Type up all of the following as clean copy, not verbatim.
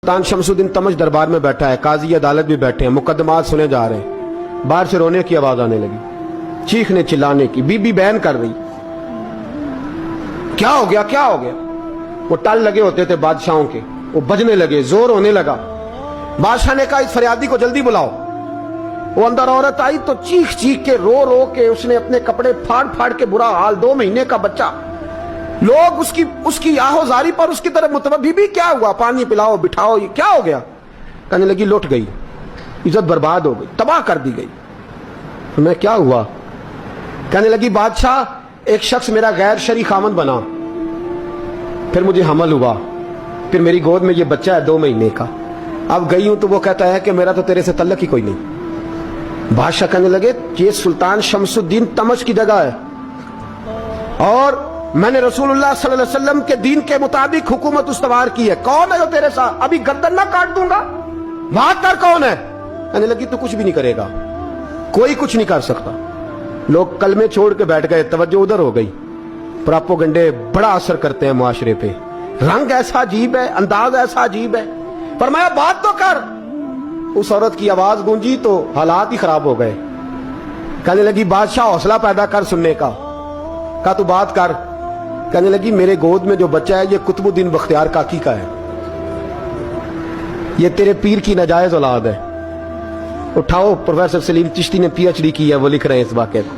सुल्तान शमसुद्दीन तमश दरबार में बैठा है, काजी अदालत भी बैठे हैं, मुकदमात सुने जा रहे हैं। बाहर से रोने की आवाज आने लगी, चीखने चिल्लाने की, बीबी बयान कर रही, क्या हो गया क्या हो गया। वो टल लगे होते थे बादशाहों के, वो बजने लगे, जोर होने लगा। बादशाह ने कहा इस फरियादी को जल्दी बुलाओ। वो अंदर औरत आई तो चीख चीख के रो रो के उसने अपने कपड़े फाड़ फाड़ के, बुरा हाल, 2 महीने का बच्चा। लोग उसकी आहोजारी पर उसकी तरफ मुतवज्जह, बीबी क्या हुआ, पानी पिलाओ बिठाओ, ये क्या हो गया। कहने लगी लुट गई, इज्जत बर्बाद हो गई, तबाह कर दी गई। मैं क्या हुआ। कहने लगी बादशाह एक शख्स मेरा गैर शरई खामन बना, फिर मुझे हमल हुआ, फिर मेरी गोद में ये बच्चा है 2 महीने का। अब गई हूं तो वो कहता है कि मेरा तो तेरे से तल्लक ही कोई नहीं। बादशाह कहने लगे ये सुल्तान शमसुद्दीन तमश की जगह है और मैंने रसूलुल्लाह सल्लल्लाहु अलैहि वसल्लम के दीन के मुताबिक हुकूमत उस्तवार की है। कौन है जो तेरे साथ, अभी गर्दन ना काट दूंगा, बात कर कौन है। कहने लगी तू कुछ भी नहीं करेगा, कोई कुछ नहीं कर सकता। लोग कलमे छोड़ के बैठ गए, तवज्जो उधर हो गई। प्रोपेगेंडे बड़ा असर करते हैं मुआशरे पे, रंग ऐसा अजीब है, अंदाज ऐसा अजीब है। फरमाया बात तो कर। उस औरत की आवाज गूंजी तो हालात ही खराब हो गए। कहने लगी बादशाह हौसला पैदा कर सुनने का। कहा तू बात कर। कहने लगी मेरे गोद में जो बच्चा है ये कुतुबुद्दीन बख्तियार काकी का है, ये तेरे पीर की नाजायज औलाद है। उठाओ, प्रोफेसर सलीम चिश्ती ने PhD की है, वो लिख रहे हैं इस वाक़े को,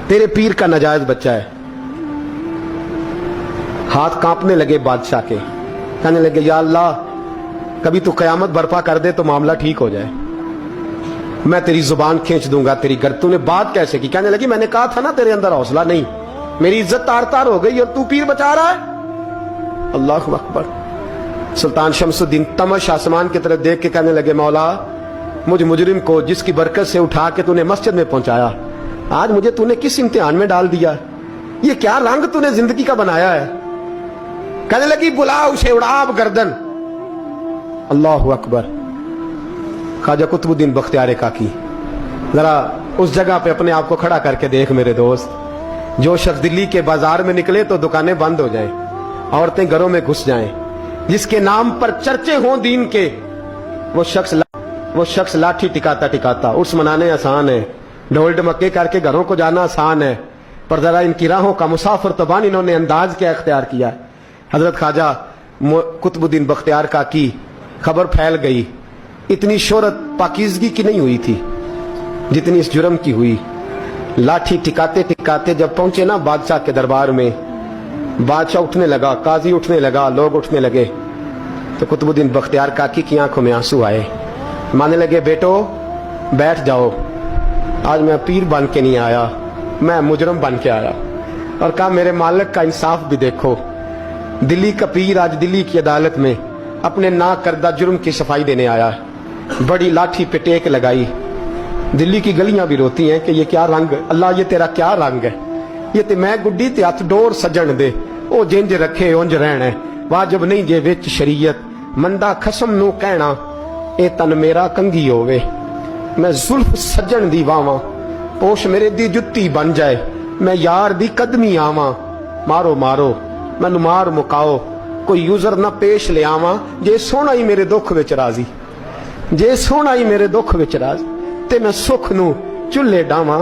तेरे पीर का नाजायज बच्चा है। हाथ कांपने लगे बादशाह के। कहने लगे या अल्लाह कभी तू कयामत बर्पा कर दे तो मामला ठीक हो जाए, मैं तेरी जुबान खींच दूंगा तेरी गर। तूने बात कैसे की। कहने लगी मैंने कहा था ना तेरे अंदर हौसला नहीं, मेरी इज्जत तार तार हो गई और तू पीर बचा रहा है। अल्लाहु अकबर। सुल्तान शमसुद्दीन तमश आसमान की तरफ देख के कहने लगे मौला मुझ मुजरिम को जिसकी बरकत से उठा के तूने मस्जिद में पहुंचाया, आज मुझे तूने किस इम्तिहान में डाल दिया, ये क्या रंग तूने जिंदगी का बनाया है। कहने लगी बुला उसे, उड़ाब गर्दन। अल्लाहु अकबर। ख्वाजा कुतुबुद्दीन बख्तियार काकी, जरा उस जगह पे अपने आप को खड़ा करके देख मेरे दोस्त। जो शख्स दिल्ली के बाजार में निकले तो दुकानें बंद हो जाएं, औरतें घरों में घुस जाएं, जिसके नाम पर चर्चे हों दीन के, वो शख्स लाठी टिकाता टिकाता उर्स मनाने आसान है, ढोल ढमक्के करके घरों को जाना आसान है, पर जरा इनकी राहों का मुसाफिर तबान इन्होंने अंदाज क्या इख्तियार किया। हजरत ख्वाजा कुतुबुद्दीन बख्तियार काकी, खबर फैल गई। इतनी शोहरत पाकीज़गी की नहीं हुई थी जितनी इस जुर्म की हुई। लाठी टिकाते टिकाते जब पहुंचे ना बादशाह के दरबार में, बादशाह उठने लगा, काजी उठने लगा, लोग उठने लगे, तो कुतुबुद्दीन बख्तियार काकी की आंखों में आंसू आए। मानने लगे बेटो बैठ जाओ, आज मैं पीर बन के नहीं आया, मैं मुजरम बन के आया। और कहा मेरे मालिक का इंसाफ भी देखो, दिल्ली का पीर आज दिल्ली की अदालत में अपने ना करदा जुर्म की सफाई देने आया। बड़ी लाठी पे टेक लगाई। दिल्ली की गलियां भी रोती हैं कि ये क्या रंग, अल्लाह ये तेरा क्या रंग है, ये ते मैं गुड्डी ते हथ डोर सजन दे, ओ जिंज रखे उंज रहना, वाजब नहीं जे विच शरीयत, मंदा खसम नू कहना ए तन मेरा कंगी होवे, मैं जुल्फ सजन दी वावां, पोश मेरे दी जुत्ती बन जाए, मैं यार दी कदमी आवां, मारो मारो मैनू मार मुकाओ, कोई यूजर ना पेश ले आवां, जे सोना ही मेरे दुख विच राजी, जे सोना ही मेरे दुख विच राजी, ते मैं सुख नू चुल्हे डावां।